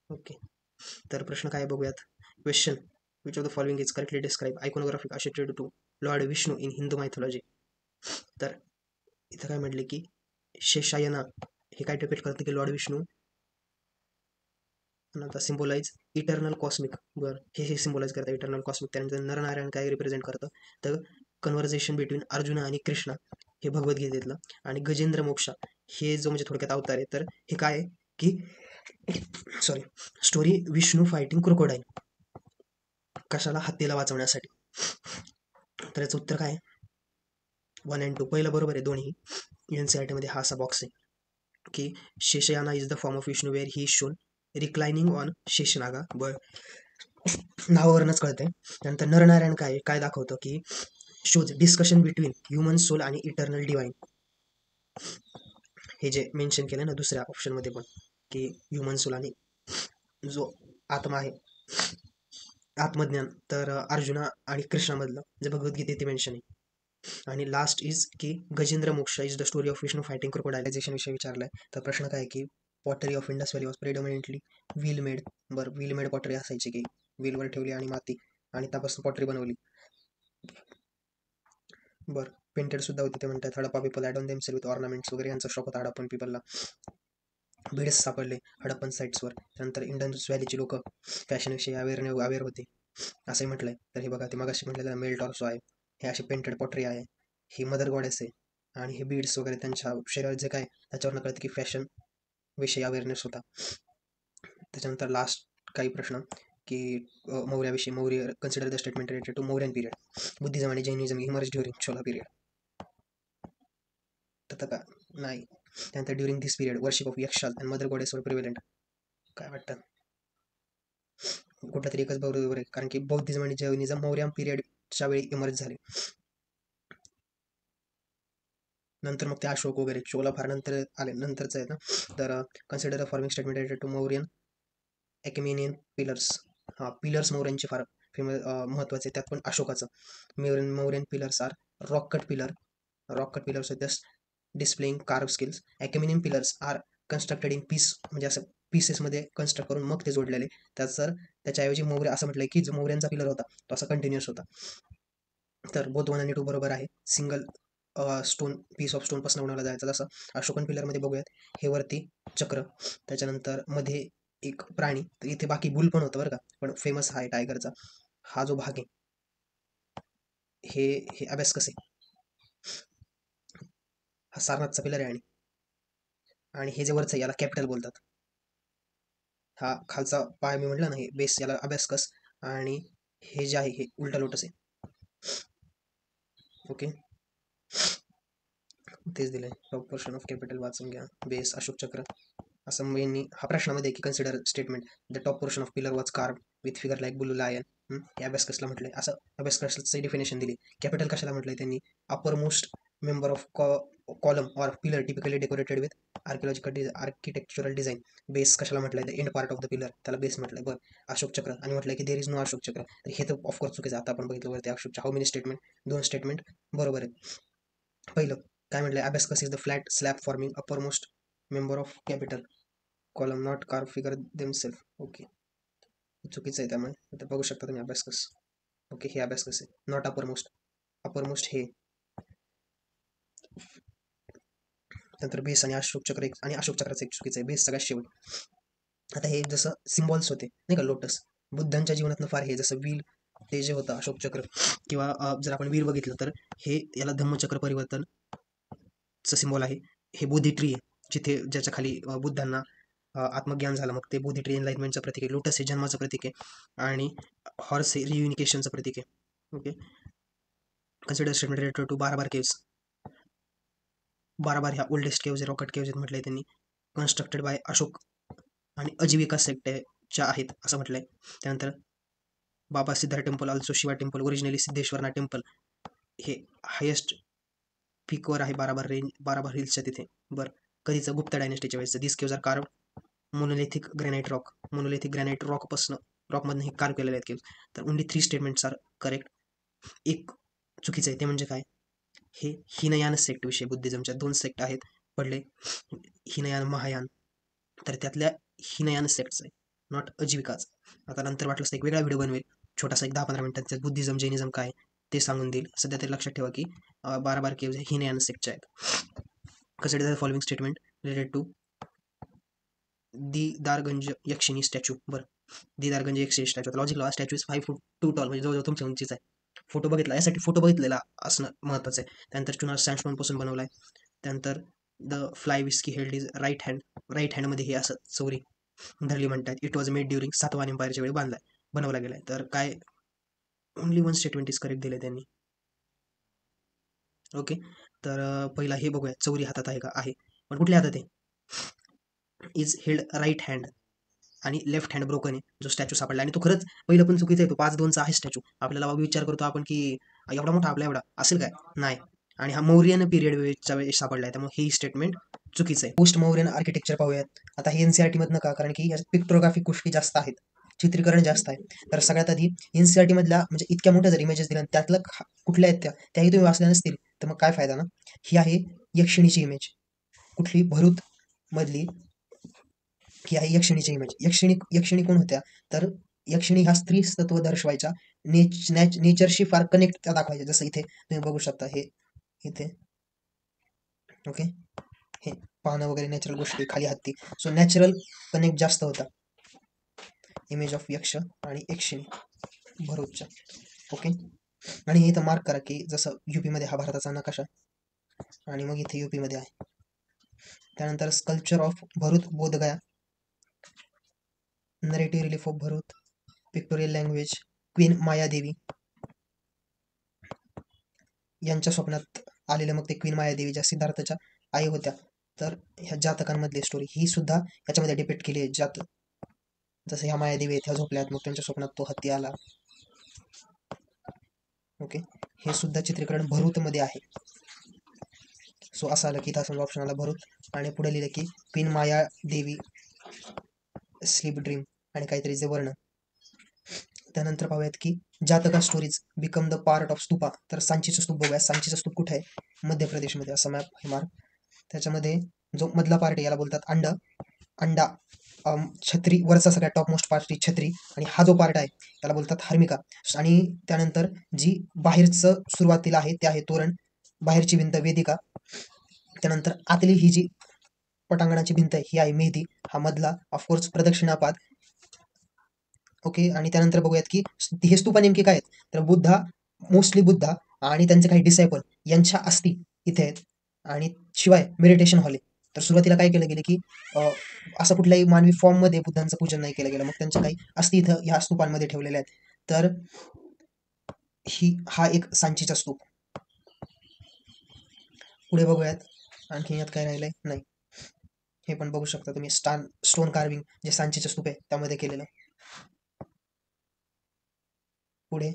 Okay, तर प्रश्न काय बघूयात. Question, which of the following is correctly describe iconographic associated to lord Vishnu in Hindu mythology. तर इथं काय म्हटले की शेषायना हे काय डिपेक्ट करते की लॉर्ड विष्णू नंतर सिम्बोलाइज इटर्नल कॉस्मिक. बरं, हे सिम्बोलाइज करतं इटर्नल कॉस्मिक. त्यानंतर नरनारायण काय रिप्रेझेंट करतं, तर कन्व्हर्सेशन बिटवीन अर्जुन आणि कृष्णा, हे भगवद्गीतेतलं. आणि गजेंद्र मोक्षा हे जो म्हणजे थोडक्यात अवतार आहे, तर हे काय आहे की sorry, story Vishnu fighting crocodile, कशाला, हत्तीला वाचवण्यासाठी. तर याचं उत्तर काय, 1 and 2 पहिलं बरोबर आहे दोन्ही. NCERT मध्ये हा असा बॉक्स आहे की Sheshayana is the form of Vishnu where he shown reclining on Sheshanaga. नावावरूनच कळतंय. त्यानंतर नरनारायण काय काय दाखवतं की shows discussion between human soul आणि इटर्नल डिवाइन. हे जे मेन्शन केलं ना दुसऱ्या ऑप्शनमध्ये पण, की ह्युमन सोल आणि जो आत्मा आहे, आत्मज्ञान, तर अर्जुना आणि कृष्णामधलं जे भगवद्गीतेत ते मेन्शन आहे. आणि लास्ट इज की Gajendra Moksha is the story of Vishnu fighting crocodilization विषयी विचारलाय. तर प्रश्न काय की pottery of Indus valley was predominantly wheel made. बरं, व्हील मेड पॉटरी असायची की व्हीलवर ठेवली आणि माती आणि त्यापासून पॉटरी बनवली. बरं, पेंटेड सुद्धा होती ते म्हणतात. Harappa people adorn themselves with ornaments वगैरे यांचा शॉक होता हडप्पन पीपलला. बीड्स सापडले हडप्पन साईट्सवर. त्यानंतर इंडस व्हॅलीची लोक फॅशनविषयी अवेअर होते असंही म्हटलंय. तर हे बघा, ते मगाशी म्हटलेलं मेल टॉर्सो आहे, हे अशी पेंटेड पॉटरी आहे, ही मदर गॉडेस आहे, आणि हे बीड्स वगैरे त्यांच्या शरीरात जे काय त्याच्यावरनं कळतं की फॅशन विषयी अवेअरनेस होता. त्याच्यानंतर लास्ट काही प्रश्न की मौर्याविषयी. Maurya consider the statement related to Mauryan period. Buddhism आणि Jainism emerge during Chola period. तर का नाही. त्यानंतर during this period worship of यक्षाल and mother goddess were prevalent. काय वाटतं, कुठला तरी एकच बरोबर आहे, कारण की बौद्धिझम आणि जैनिझम मौर्य पिरियडच्या वेळी इमर्ज झाले. नंतर मग ते अशोक वगैरे चोला फार नंतर आले, नंतरचं आहे ना. तर consider the forming statement related to Mauryan Achaemenian pillars. हां, पिलर्स मौर्यांचे फार महत्त्वाचे, त्यात पण अशोकाचं. Mauryan pillars are rock cut pillar. Rock cut pillars with displaying carve skills. Achaemenian pillars are constructed in piece, म्हणजे असं पीसेसमध्ये कन्स्ट्रक्ट करून मग ते जोडलेले. त्याच्याऐवजी मौर्य असं म्हटलंय की जो मौर्यांचा पिलर होता तो असा कंटिन्युअस होता. तर बोथ 1 आणि 2 बरोबर आहे. सिंगल स्टोन, पीस ऑफ स्टोनपासून बनवला जायचा. जसं अशोकन पिलरमध्ये बघूयात, हे वरती चक्र, त्याच्यानंतर मध्ये एक प्राणी, तर इथे बाकी बुल पण होतं बरं का, पण फेमस हा आहे टायगरचा. हा जो भाग आहे, हे हे अबॅस्कस आहे. हा सारनाथचा पिलर आहे. आणि हे जे वरचं आहे, याला कॅपिटल बोलतात. हा खालचा पाय मी म्हटलं ना, हे बेस, याला अबॅस्कस. आणि हे जे आहे हे उलटा लोटस आहे. ओके, तेच दिलंय. टॉप पोर्शन ऑफ कॅपिटल वाचून घ्या. बेस, अशोक चक्र, असं मेनली हा प्रश्नामध्ये की consider statement the top portion of pillar was carve with figure like बुलू लायन. हे अबॅस्कसला म्हटलंय. असं अबॅस्कसची डिफिनेशन दिली. कॅपिटल कशाला म्हटलंय त्यांनी, अपर most member of column or pillar typically decorated with architectural design. Base कशाला म्हटलंय, the end part of the pillar, त्याला बेस म्हटलंय. बरं, अशोक चक्र आणि म्हटलंय की देर इज नो अशोक चक्र. तर हे तर ऑफकोर्स चुकीचं. आता आपण बघितलं वरती अशोकच्या हाऊ मेनी स्टेटमेंट, 2 स्टेटमेंट बरोबर आहे. पहिलं काय म्हटलंय, abacus is the flat slab forming upper most member of capital column not carve figure themself. Okay, चुकीचं आहे, त्यामुळे आता बघू शकता तुम्ही अबॅस्कस. ओके, हे अबॅस्कस आहे, नॉट अपर मोस्ट हे. नंतर बेस आणि अशोक चक्र एक, आणि अशोक चक्राचं एक चुकीचं आहे, बेस सगळ्यात शेवट. आता हे जसं सिम्बॉल्स होते नाही का, लोटस, बुद्धांच्या जीवनातनं फार हे जसं व्हील, ते जे होतं अशोक चक्र, किंवा जर आपण व्हील बघितलं तर हे, याला धम्मचक्र परिवर्तनचं सिम्बॉल आहे. हे बोधी ट्री आहे, जिथे ज्याच्या खाली बुद्धांना आत्मज्ञान झालं, मग ते बोधी ट्री एनलाइटमेंटचं प्रतीक आहे. लोटस हे जन्माचं प्रतीक आहे, आणि हॉर्स हे रियुनिकेशनचं प्रतीक आहे. Okay, consider statement related to Barabar caves. Barabar ह्या ओल्डेस्ट केव्ज आहे, रॉकेट केव्ज आहेत म्हटलंय त्यांनी, कन्स्ट्रक्टेड बाय अशोक आणि अजीविका सेक्टच्या आहेत असं म्हटलंय. त्यानंतर Baba Siddharth temple, also Shiva temple, originally सिद्धेश्वरना टेम्पल, हे हायेस्ट पीकवर आहे बाराबार हिल्सच्या तिथे. बरं, कधीचं, गुप्ता डायनेस्टीच्या वेळेस. This caves are carve monolithic granite rock. Monolithic granite रॉकमधनं हे कार्व केलेले आहेत केव्ज. तर ओनली 3 स्टेटमेंट्स आर करेक्ट. एक चुकीचं आहे, ते म्हणजे काय, हे हिनयान सेक्ट विषयी. बुद्धिझमच्या 2 सेक्ट आहेत पडले, हिनयान, महायान. तर त्यातल्या हिनयान सेक्ट्स आहे, नॉट अजीविकाज. आता नंतर वाटलं एक वेगळा व्हिडिओ बनवेल, छोटासा एक 10-15 मिनिटांचा, बुद्धिझम जैनिझम काय ते सांगून देईल. सध्या तरी लक्षात ठेवा की 12 केव्ज हिनयान सेक्टच्या आहेत. Consider the following statement related to Didarganj Yakshini statue. बरं, दीदारगंज यक्षिणी स्टॅच्यू. लॉजिक लावा, स्टॅच्यू इज 5 फूट टॉल, म्हणजे जवळजवळ तुमच्या उंचीचा आहे. फोटो बघितला, यासाठी फोटो बघितलेला असणं महत्त्वाचं आहे. त्यानंतर चुनार सँडस्टोन पासून बनवलाय. त्यानंतर the fly whisk he held is right हँडमध्ये हे असं चोरी धरली म्हणतात. It was made during Satavahana एम्पायरच्या वेळी बनवला गेलाय. तर काय, only one statement is correct दिले त्यांनी. ओके, तर पहिला हे बघूया, चौरी हातात आहे का, आहे, पण कुठल्या हातात आहे, इज हेल्ड राईट हँड, आणि लेफ्ट हँड ब्रोकन आहे जो स्टॅच्यू सापडला. आणि तो खरंच पहिलं पण चुकीचं आहे, तो 5'2" आहे स्टॅच्यू. आपल्याला विचार करतो आपण की एवढा मोठा, आपला एवढा असेल काय, नाही. आणि हा मौर्यन पिरियडच्या वेळेस सापडलाय, त्यामुळे ही स्टेटमेंट चुकीचं आहे. पोस्ट मौर्यन आर्किटेक्चर पाहूयात. आता हे एनसीआरटी मधनं का, कारण की याच्यात पिक्टोग्राफिक गोष्टी जास्त आहेत, चित्रीकरण जास्त आहे. तर सगळ्यात आधी एनसीआरटी मधल्या, म्हणजे इतक्या मोठ्या जर इमेजेस दिल्या त्यातलं कुठल्या आहेत त्याही तुम्ही वाचल्या नसतील तर मग काय फायदा ना. ही आहे यक्षिणीची इमेज, कुठली, भरूच मधली. ही आहे यक्षिणीची इमेज. यक्षिणी कोण होत्या, तर यक्षिणी हा स्त्री तत्व दर्शवायच्या, नेचरशी फार कनेक्ट त्या दाखवायच्या. जसं इथे तुम्ही बघू शकता, हे इथे ओके, हे पानं वगैरे, नॅचरल गोष्टी, खाली हत्ती, सो नॅचरल कनेक्ट जास्त होता. इमेज ऑफ यक्ष आणि यक्षिणी भरूचच्या. ओके, आणि इथं मार्क करा की जसं युपी मध्ये हा भारताचा नकाशा, आणि मग इथे युपी मध्ये आहे. त्यानंतर sculpture of Bharuch Bodh Gaya, narrative relief of Bharuch, pictorial language, queen Mayadevi यांच्या स्वप्नात आलेलं, मग ते क्वीन मायादेवी ज्या सिद्धार्थच्या आई होत्या, तर ह्या जातकांमधली स्टोरी ही सुद्धा याच्यामध्ये डिपेक्ट केली आहे. जसं ह्या मायादेवी आहेत, ह्या झोपल्यात, मग त्यांच्या स्वप्नात तो हत्ती आला. ओके, हे सुद्धा चित्रीकरण भरूच मध्ये आहे. सो असं आलं की इथं समजा ऑप्शन आला भरूच, आणि पुढे लिहिलं की क्वीन माया देवी स्लीप ड्रीम आणि काहीतरी जे वर्ण. त्यानंतर पाहूयात की जातका stories become the part of stupa. तर सांचीचा स्तूप बघूया. सांचीचा स्तूप कुठे आहे, मध्य प्रदेशमध्ये, असं मॅप हे मार्क. त्याच्यामध्ये जो मधला पार्ट आहे याला बोलतात अंडा, छत्री, वरचा सगळ्यात टॉप मोस्ट पार्ट छत्री, आणि हा जो पार्ट आहे त्याला बोलतात हर्मिका. आणि त्यानंतर जी बाहेरचं सुरुवातीला आहे ते आहे तोरण, बाहेरची भिंत वेदिका. त्यानंतर आतली ही जी पटांगणाची भिंत आहे ही आहे मेहदी. हा मधला ऑफकोर्स प्रदक्षिणापाद. ओके, आणि त्यानंतर बघूयात की हे स्तूपा नेमके काय आहेत, तर मोस्टली बुद्धा आणि त्यांचे काही डिसायपल यांच्या अस्थी इथे आहेत, आणि शिवाय मेडिटेशन हॉल आहे. तर सुरुवातीला काय केलं गेलं की असं कुठल्याही मानवी फॉर्म मध्ये बुद्धांचं पूजन नाही केलं गेलं, मग त्यांच्या काही अस्थी इथं ह्या स्तूपांमध्ये ठेवलेल्या आहेत. तर हा एक सांचीचा स्तूप. पुढे बघूयात आणखी यात काय राहिलंय, नाही, हे पण बघू शकता तुम्ही, स्टोन कार्विंग जे सांचीचे स्तूप आहे त्यामध्ये केलेलं. पुढे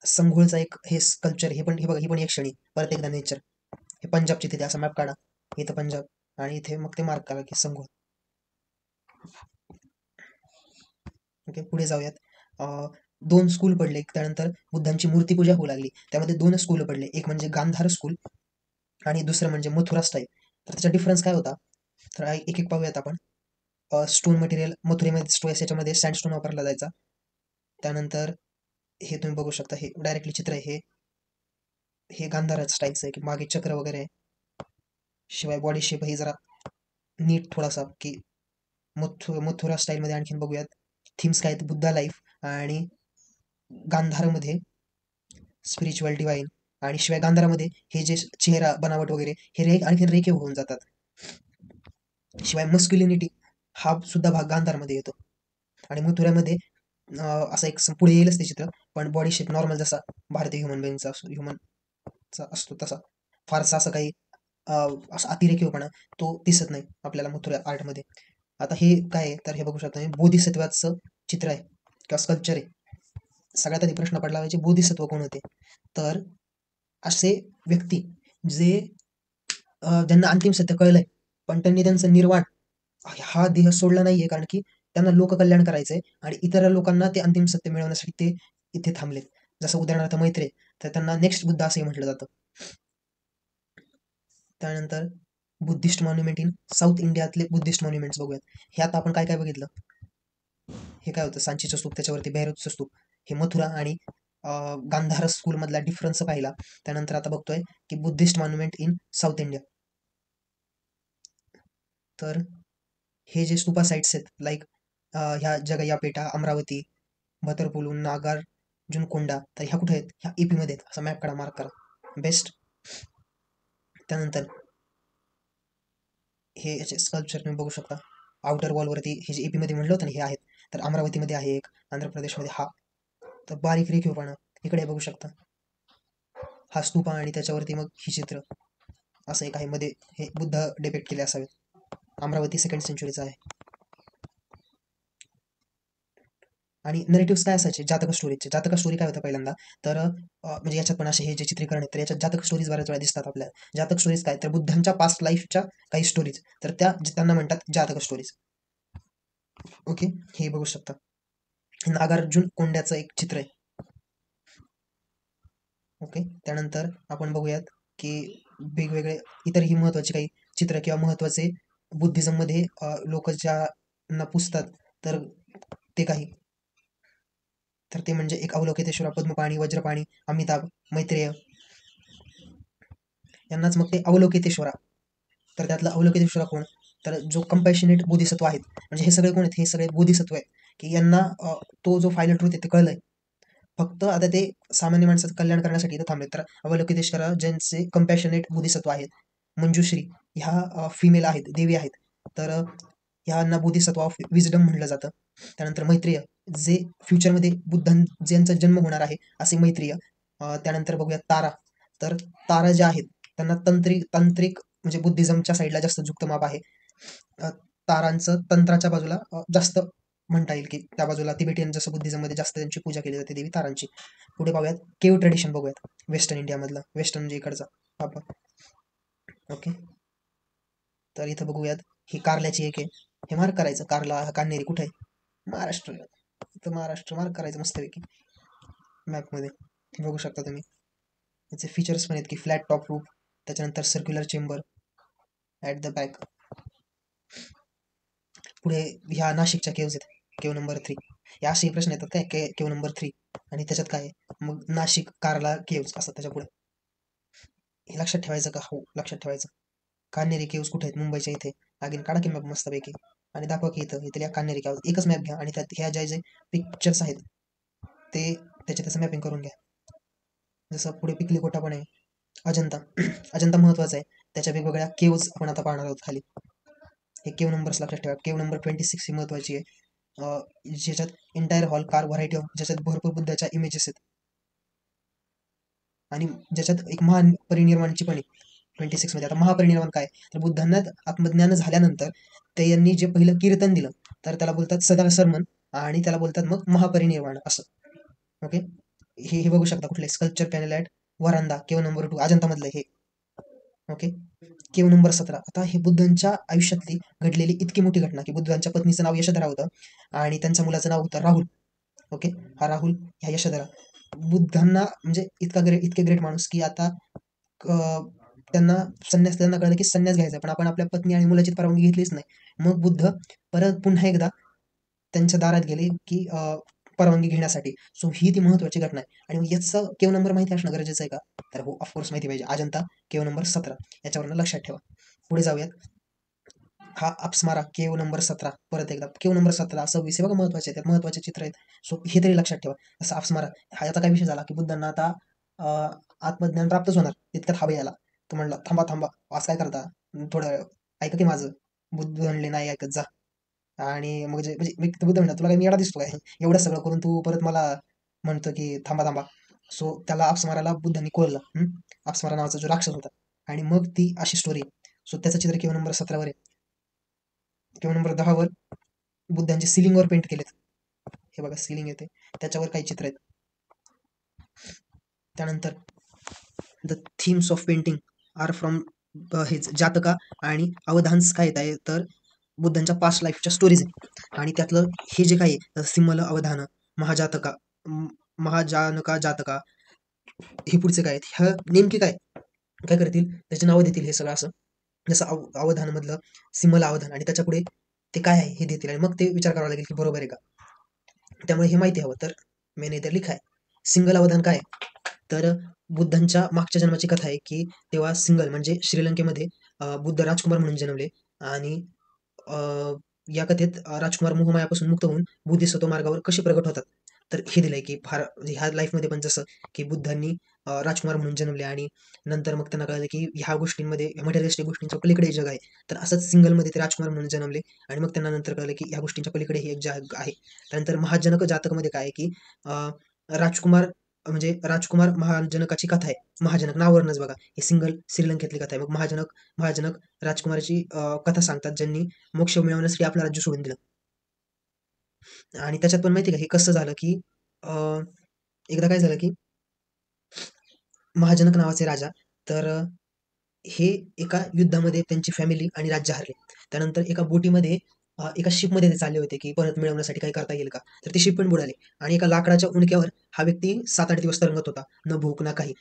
संघोळचा एक हे स्कल्पचर, हे बघा, ही पण एक क्षणी, परत एकदा नेचर, हे पंजाबची तिथे असा मॅप काढा, इथं पंजाब, आणि इथे मग ते मार्क करा की संघोळ. ओके, पुढे जाऊयात. 2 स्कूल पडले, त्यानंतर बुद्धांची मूर्तीपूजा होऊ लागली. त्यामध्ये 2 स्कूल पडले, एक म्हणजे गांधार स्कूल आणि दुसरं म्हणजे मथुरा स्टाईल. तर त्याचा डिफरन्स काय होता, तर एक एक पाहूयात आपण. स्टोन मटेरियल मथुरेमध्ये याच्यामध्ये सँडस्टोन वापरला जायचा. त्यानंतर हे तुम्ही बघू शकता, हे डायरेक्टली चित्र आहे, हे गांधार स्टाईलचं आहे की मागे चक्र वगैरे आहे. शिवाय बॉडी शेप ही जरा नीट थोडासा, की मथुरा स्टाईलमध्ये आणखीन बघूयात. थीम्स काय आहेत, बुद्धा लाईफ, आणि गांधारमध्ये स्पिरिच्युअल डिवाइन, आणि शिवाय गांधारामध्ये हे जे चेहरा बनावट वगैरे हे आणखीन रेखे होऊन जातात. शिवाय मस्क्युलिनिटी हा सुद्धा भाग गांधारमध्ये येतो. आणि मथुऱ्यामध्ये असं एक पुढे येईलच ते चित्र, पण बॉडी शेप नॉर्मल जसा भारतीय ह्युमनचा असतो तसा, फारसा असं काही असा अतिरेकीपणा तो दिसत नाही आपल्याला मथुरा आर्टमध्ये. आता हे काय आहे, तर हे बघू शकता बोधिसत्वाचं चित्र आहे किंवा स्कल्पचर आहे. सगळ्यात आधी प्रश्न पडला पाहिजे, बोधिसत्व कोण होते, तर असे व्यक्ती जे ज्यांना अंतिम सत्य कळलंय, पण त्यांनी त्यांचं निर्वाण हा देह सोडला नाहीये, कारण की त्यांना लोककल्याण करायचंय आणि इतर लोकांना ते अंतिम सत्य मिळवण्यासाठी ते इथे थांबलेत. जसं उदाहरणार्थ मैत्रेय, तर त्यांना नेक्स्ट बुद्ध असंही म्हटलं जातं. त्यानंतर बुद्धिस्ट मॉन्युमेंट इन साऊथ इंडियातले बुद्धिस्ट मॉन्युमेंट्स बघूयात. ह्यात आपण काय काय बघितलं, हे काय होतं, सांचीचं स्तूप, त्याच्यावरती भैरवचं स्तूप. हे मथुरा आणि गांधार स्कूलमधला डिफरन्स पाहिला. त्यानंतर आता बघतोय की Buddhist monument in south India. तर हे जे स्तूपा साईट्स आहेत लाईक ह्या जगय्यापेटा, अमरावती, भतरपुलू, नागार्जुनकोंडा, तर ह्या कुठे आहेत, ह्या एपी मध्ये आहेत. असा मॅप काढा, मार्क करा. बेस्ट. त्यानंतर हे याचे स्कल्पचर तुम्ही बघू शकता. आउटर वॉलवरती हे जे एपी मध्ये म्हणलं होतं ना, हे आहेत. तर अमरावतीमध्ये आहे एक, आंध्र प्रदेशमध्ये हा. तर बारीक रेखीवपणा इकडे बघू शकता. हा स्तूपा आणि त्याच्यावरती मग ही चित्र असं एक आहे. मध्ये हे बुद्ध डिपेक्ट केले असावेत. अमरावती 2nd सेंचुरीचा आहे. आणि नरेटिव्स काय असायचे, जातक स्टोरीजचे. जातक स्टोरी काय होतं पहिल्यांदा, तर म्हणजे याच्यात पण असे हे जे चित्रीकरण आहे, तर याच्यात जातक स्टोरीज बऱ्याच वेळा दिसतात आपल्याला. जातक स्टोरीज काय, तर बुद्धांच्या पास्ट लाईफच्या काही स्टोरीज, तर त्या त्यांना म्हणतात जातक स्टोरीज. ओके, हे बघू शकता. नागार्जुन कोंड्याचं एक चित्र आहे. ओके, त्यानंतर आपण बघूयात की वेगवेगळे इतरही महत्वाचे काही चित्र किंवा महत्वाचे बुद्धिझम मध्ये लोक ज्यांना पुजतात, तर ते काही, तर ते म्हणजे एक अवलोकितेश्वरा, पद्मपाणी, वज्रपाणी, अमिताभ, मैत्रेय, यांनाच मग ते अवलोकितेश्वरा. तर त्यातला अवलोकितेश्वरा कोण, तर जो कंपॅशनेट बोधिसत्व आहेत. म्हणजे हे सगळे कोण आहेत, हे सगळे बोधिसत्व आहेत की यांना तो जो फायनल ट्रूथ आहे ते कळलंय. फक्त आता ते सामान्य माणसाचं कल्याण करण्यासाठी इथं थांबलेत. तर अवलोकितेश्वरा ज्यांचे कंपॅशनेट बोधिसत्व आहेत. मंजुश्री ह्या फिमेल आहेत, देवी आहेत. तर ह्यांना बोधिसत्व ऑफ विजडम म्हणलं जातं. त्यानंतर मैत्रेय, जे फ्युचरमध्ये ज्यांचा जन्म होणार आहे असे मैत्रेय. त्यानंतर बघूया तारा. तर तारा ज्या आहेत त्यांना तांत्रिक म्हणजे बुद्धिझमच्या साईडला जास्त झुकतं माप आहे. तारांचं तंत्राच्या बाजूला जास्त म्हणता येईल की त्या बाजूला तिबेटियन जसं बुद्धिझममध्ये जास्त त्यांची पूजा केली जाते देवी तारांची. पुढे पाहूयात केव ट्रेडिशन बघूयात, वेस्टर्न इंडियामधलं, वेस्टर्न म्हणजे इकडचा आपण. ओके, तर इथं बघूयात ही कारल्याची एक आहे. हे मार्क करायचं, कारला कान्हेरी कुठे आहे, महाराष्ट्र. इथं महाराष्ट्र मार्क करायचं मस्तपैकी मॅपमध्ये. हे बघू शकता तुम्ही. याचे फीचर्स पण आहेत की फ्लॅट टॉप रूफ, त्याच्यानंतर circular chamber at the back. पुढे ह्या नाशिकच्या केव्ज आहेत, केव नंबर 3. या असे प्रश्न येतात काय, केव नंबर 3 आणि त्याच्यात काय मग नाशिक कारला केव्ज असं त्याच्या पुढे. हे लक्षात ठेवायचं का, हो लक्षात ठेवायचं. कान्हेरी केव्ज कुठे आहेत, मुंबईच्या इथे. अगेन काढा की मॅप मस्तपैकी आणि दाखवा की इथं इथल्या कान्हेरी केव्ज. एकच मॅप घ्या आणि त्यात ह्या ज्या जे पिक्चर्स आहेत ते त्याचे त्याचं मॅपिंग करून घ्या. जसं पुढे पिकली कोटा पण आहे. अजंता अजंता महत्वाचा आहे, त्याच्या वेगवेगळ्या केव्ज आपण आता पाहणार आहोत खाली. हे केव नंबर्स लक्षात ठेवा. केव नंबर 26 ही महत्वाची आहे. ज्याच्यात entire hall car variety of, ज्याच्यात भरपूर बुद्धाच्या इमेजेस आहेत आणि ज्याच्यात एक महापरिनिर्वाणची पण आहे 26 मध्ये. आता महापरिनिर्वाण काय, तर बुद्धांना आत्मज्ञान झाल्यानंतर ते यांनी जे पहिलं कीर्तन दिलं तर त्याला बोलतात सदा सरमन आणि त्याला बोलतात मग महापरिनिर्वाण असं. ओके, हे बघू शकता कुठले स्कल्पचर पॅनल ॲट वरांदा, केव नंबर 2 अजंता मधलं हे. ओके, केव नंबर 17. आता हे बुद्धांच्या आयुष्यातली घडलेली इतकी मोठी घटना की बुद्धांच्या पत्नीचं नाव यशोधरा होतं आणि त्यांच्या मुलाचं नाव होतं राहुल. ओके, हा राहुल ह्या यशोधरा बुद्धांना म्हणजे इतके ग्रेट माणूस की आता त्यांना त्यांना कळलं की संन्यास घ्यायचा, पण आपण आपल्या पत्नी आणि मुलाची परवानगी घेतलीच नाही. मग बुद्ध परत पुन्हा एकदा त्यांच्या दारात गेले की परवानगी घेण्यासाठी. सो ही ती महत्वाची घटना आहे. आणि याचं केव नंबर माहिती असणं गरजेचं आहे का, तर हो ऑफकोर्स माहिती पाहिजे. अजंता केव नंबर 17 याच्यावरनं लक्षात ठेवा. पुढे जाऊयात. हा अप्समारा केव नंबर 17. परत एकदा केव नंबर 17 26 हे बघा महत्वाचे आहेत, महत्वाचे चित्र आहेत. सो हे तरी लक्षात ठेवा. असं अप्समारा हा याचा काय विषय झाला की बुद्धांना आता आत्मज्ञान प्राप्तच होणार तितक्यात हवा याला. तो म्हणला थांबा थांबा, आज काय करता, थोडं ऐका की माझं. बुद्ध म्हणले नाही ऐकत जा. आणि मग जे म्हणजे मी बुद्ध म्हणला तुला काय मी येडा दिसतो काय, एवढं सगळं करून तू परत मला म्हणतो की थांबा थांबा. सो त्याला अप्समाराला बुद्धांनी कोरलं. अप्समारा नावाचा जो राक्षस होता. आणि मग ती अशी स्टोरी. सो त्याचं चित्र केव नंबर 17 वर आहे. किंवा नंबर 10 वर बुद्धांचे सिलिंगवर पेंट केलेत. हे बघा सिलिंग येते, त्याच्यावर काही चित्र आहेत. त्यानंतर the themes of painting are from हेच जातका आणि अवधान्स काय येत आहे, तर बुद्धांच्या पास्ट लाईफच्या स्टोरीज आहेत. आणि त्यातलं हे जे काही सिम्मल अवधान, महाजातका, महाजानका जातका, हे पुढचे काय आहेत, ह्या नेमके काय काय करतील, त्याची नावं देतील हे सगळं असं. जसं अवधान मधलं सिम्मल अवधान आणि त्याच्या पुढे ते काय आहे हे देतील आणि मग ते विचार करावा लागेल की बरोबर आहे का. त्यामुळे हे माहिती हवं. तर मैंने इधर लिखा है. सिंगल अवधान काय आहे? तर बुद्धांच्या मागच्या जन्माची कथा आहे, की तेव्हा सिंगल म्हणजे श्रीलंकेमध्ये बुद्ध राजकुमार म्हणून जन्मले आणि अ, या कथेत राजकुमार मोहमायापासून मुक्त होऊन बोधिसत्व मार्गावर कसे प्रगट होतात. तर हे दिलंय, की फार म्हणजे ह्या लाईफमध्ये पण जसं की बुद्धांनी राजकुमार म्हणून जन्मले आणि नंतर मग त्यांना कळलं, की ह्या गोष्टींमध्ये मटेरियलिस्टिक गोष्टींच्या पलीकडे एक जग आहे. तर असंच सिंगलमध्ये ते राजकुमार म्हणून जन्मले आणि मग त्यांना नंतर कळलं, की ह्या गोष्टींच्या पलीकडे हे एक जग आहे. त्यानंतर महाजनक जातकमध्ये काय आहे, की अ, राजकुमार म्हणजे राजकुमार महाजनकाची कथा आहे. महाजनक नावावरूनच बघा, हे सिंगल श्रीलंकेतली कथा आहे. मग महाजनक राजकुमाराची कथा सांगतात, ज्यांनी मोक्ष मिळवण्यासाठी आपलं राज्य सोडून दिलं. आणि त्याच्यात पण माहिती आहे का, हे कसं झालं, की अ, एकदा काय झालं, की महाजनक नावाचे राजा तर हे एका युद्धामध्ये त्यांची फॅमिली आणि राज्य हरले. त्यानंतर एका बोटीमध्ये एका शिपमध्ये ते चालले होते, की परत मिळवण्यासाठी काही करता येईल का? तर ती शिप पण बुडाली आणि एका लाकडाच्या उंडक्यावर हा व्यक्ती 7-8 दिवस तरंगत होता. न भूक ना काही.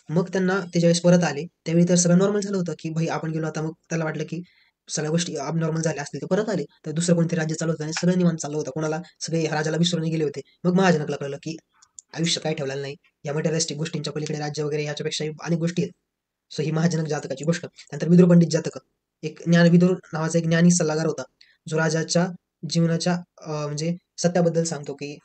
मग त्यांना ते ज्यावेळेस परत आले, त्यावेळी तर सगळं नॉर्मल झालं होतं, की भाई आपण गेलो आता. मग त्याला वाटलं, की सगळ्या गोष्टी नॉर्मल झाल्या असतील. ते परत आले. तर दुसरं कोणतरी राज्य चालवत होतं आणि सगळं निवांत चाललं होतं. कोणाला सगळे ह्या राजाला विसरून गेले होते. मग महाजनकला कळलं, की आयुष्यात काही ठेवलेलं नाही. या मटेरियलिस्टिक गोष्टींच्या पलीकडे राज्य वगैरे ह्याच्यापेक्षाही अनेक गोष्टी आहेत. सो ही महाजनक जातकाची गोष्ट. नंतर विदुर पंडित जातक. एक विदुर नावाचा एक ज्ञानी सल्लागार होता, जो राजाच्या जीवनाच्या म्हणजे सत्याबद्दल सांगतो, की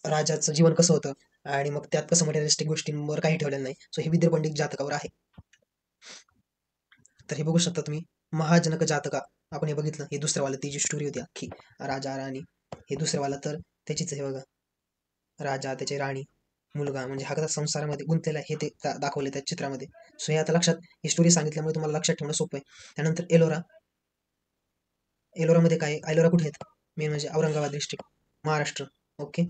राजाचं जीवन कसं होतं आणि मग त्यात कसं मटेरियलिस्टिक गोष्टींवर काही ठेवलेलं नाही. सो हे विदुर पंडित जातकावर आहे. तर हे बघू शकता तुम्ही. महाजनक जातका आपण हे बघितलं. हे दुसऱ्यावालं ती जी स्टोरी होती अख्खी, राजा राणी. हे दुसऱ्यावाला तर त्याचीच आहे बघा. राजा, त्याची राणी, मुलगा म्हणजे हा कसा संसारामध्ये गुंतलेला आहे हे ते दाखवले त्या चित्रामध्ये. सो हे आता लक्षात, ही स्टोरी सांगितल्यामुळे तुम्हाला लक्षात ठेवणं सोपं आहे. त्यानंतर एलोरा. एलोरामध्ये काय आहे? एलोरा कुठे आहेत? मेन म्हणजे औरंगाबाद डिस्ट्रिक्ट, महाराष्ट्र. ओके.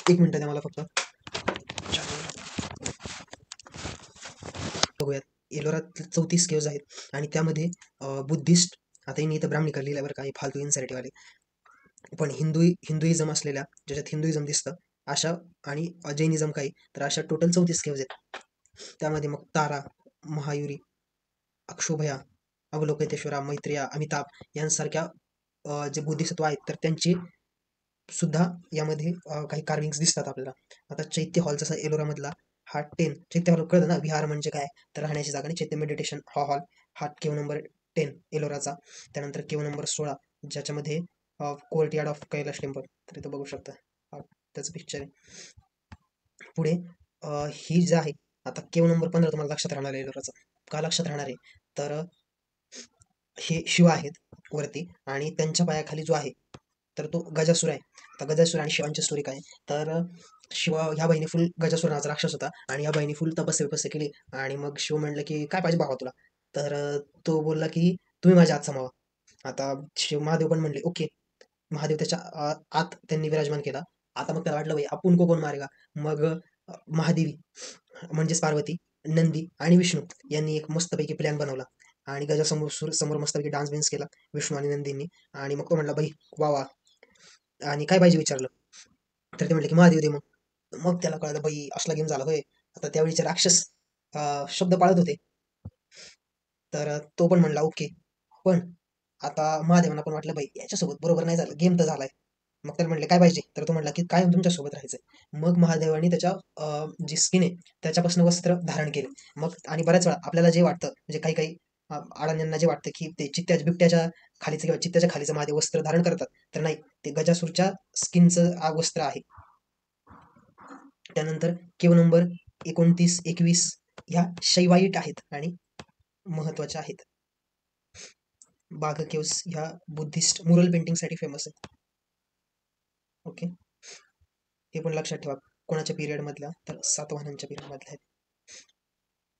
एक मिनिट द्या मला फक्त. बघूयात. एलोरात 34 केव्ज आहेत आणि त्यामध्ये बुद्धिस्ट, आता यांनी इथं ब्राह्मणी लिहिलं बरं का, हे फालतू इन्सर्टिव्ह वाले. पण हिंदुइझम असलेल्या, ज्याच्यात हिंदुइझम दिसतं अशा, आणि जैनिझम काही, तर अशा टोटल 34 केव्ज आहेत. त्यामध्ये मग तारा, महायुरी, अक्षोभया, अवलोकितेश्वरा, मैत्रेया, अमिताभ यांसारख्या जे बोधिसत्व आहेत, तर त्यांची सुद्धा यामध्ये काही कार्विंग्स दिसतात आपल्याला. आता चैत्य हॉल जसा एलोरामधला, हा 10 चैत्य हॉल कळतं ना, विहार म्हणजे काय, तर राहण्याची जागा. आणि चैत्य मेडिटेशन हॉल, हा केव नंबर 10 एलोराचा. त्यानंतर केव नंबर 16, ज्याच्यामध्ये कोर्टयार्ड ऑफ कैलाश टेम्पल, तर इथं बघू शकता. हा त्याचं पिक्चर आहे. पुढे ही जी आहे, आता केव नंबर 15 तुम्हाला लक्षात राहणार आहे एलोराचा. का लक्षात राहणार आहे? तर हे शिव आहेत वरती आणि त्यांच्या पायाखाली जो आहे, तर तो गजासूर आहे. आता गजासूर आणि शिवांची स्टोरी काय आहे? तर शिव ह्या बहिणी फुल, गजासूर नावाचा राक्षस होता आणि ह्या बहिणी फुल तपस्या केली आणि मग शिव म्हणलं, की काय पाहिजे भावा तुला? तर तो बोलला, की तुम्ही माझ्या आत समावा. आता शिव महादेव पण म्हणले ओके. महादेव त्याच्या आत त्यांनी विराजमान केला. आता मग त्याला वाटलं, भाई आपण को कोण मारेगा? मग महादेवी म्हणजेच पार्वती, नंदी आणि विष्णू यांनी एक मस्तपैकी प्लॅन बनवला आणि गजासमोर समोर मस्तपैकी डान्स बिन्स केला विष्णू आणि नंदींनी. आणि मग तो म्हणला, बाई वा वा, आणि काय पाहिजे विचारलं. तर ते म्हटले, की महादेव दे मग. मग त्याला कळलं, बाई असला गेम झाला होय. आता त्यावेळीचे राक्षस शब्द पाळत होते. तर तो पण म्हणला ओके. पण आता महादेवांना पण वाटलं, बाई याच्यासोबत बरोबर नाही झालं, गेम तर झालाय. मग त्याला म्हटले काय पाहिजे, तर तो म्हटला, की काय तुमच्यासोबत राहायचंय. मग महादेवांनी त्याच्या जी स्किन आहे त्याच्यापासून वस्त्र धारण केले. मग आणि बऱ्याच वेळा आपल्याला जे वाटतं, म्हणजे काही काही अडाण्यांना जे वाटतं, की ते चित्त्याच्या बिबट्याच्या खालीचं किंवा चित्त्याच्या खालीचं महादेव वस्त्र धारण करतात, तर नाही, ते गजासूरच्या स्किनचं वस्त्र आहे. त्यानंतर केव नंबर 29, 21 ह्या शैवाईट आहेत आणि महत्वाच्या आहेत. बाघ केव्स ह्या बुद्धिस्ट मुरल पेंटिंगसाठी फेमस आहेत. ओके. हे पण लक्षात ठेवा. कोणाच्या पिरियड मधल्या, तर सातवाहनांच्या पिरियड मधल्या आहेत.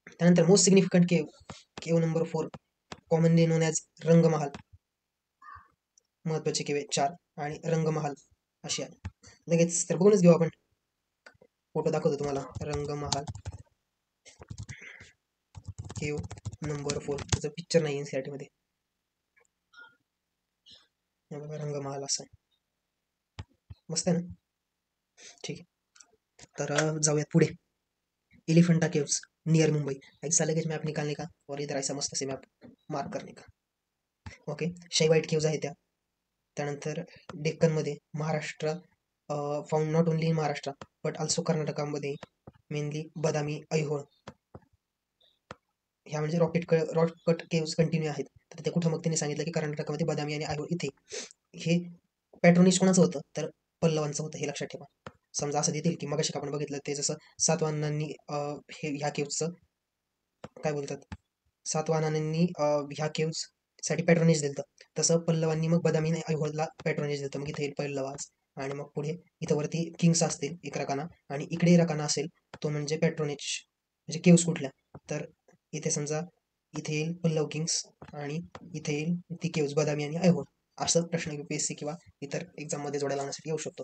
त्यानंतर most significant cave, cave number 4, commonly known as Rangmahal. महत्वाचे केव 4 आणि रंगमहाल अशी आहे. लगेच तर बघूनच घेऊ आपण. फोटो दाखवतो तुम्हाला. रंगमहाल केव नंबर 4, त्याचं पिक्चर नाही एनसीआरटी मध्ये. हे बघा, रंगमहाल असा आहे. मस्त आहे ना? ठीक आहे. तर जाऊयात पुढे. Elephanta caves near Mumbai. ऐसा लगेच मॅप निकालने का और इधर ऐसा मस्त से मॅप मार्क करने का. ओके. शैवाइट केव्ज आहे त्या. त्यानंतर डेक्कनमध्ये Maharashtra found not only in Maharashtra but also कर्नाटकामध्ये मेनली बदामी ऐहोळ ह्या म्हणजे रॉक कट केव्स कंटिन्यू आहेत. तर ते कुठं मग त्यांनी सांगितलं की कर्नाटकामध्ये बदामी आणि ऐहोळ इथे. हे पॅट्रोनिज कोणाचं होतं तर पल्लवांचं होतं, हे लक्षात ठेवा. समजा असं देतील की मगाशी आपण बघितलं ते जसं सातवाहनांनी हे ह्या केव्सचं काय बोलतात, सातवाहनांनी ह्या केव्स साठी पॅट्रोनेज दिलं, तसं पल्लवांनी मग बदामी आणि ऐहोळला पॅट्रोनेज दिलं. मग इथे येईल पल्लवास आणि मग पुढे इथं वरती किंग्स असतील एक रकाना आणि इकडे रकाना असेल तो म्हणजे पॅट्रोनेज म्हणजे केव्स कुठल्या. तर इथे समजा इथे येईल पल्लव किंग्स आणि इथे येईल ती केव्स बदामी आणि ऐहोळ. असं प्रश्न UPSC किंवा इतर एक्झाम मध्ये जोड्या लावण्यासाठी येऊ शकतो.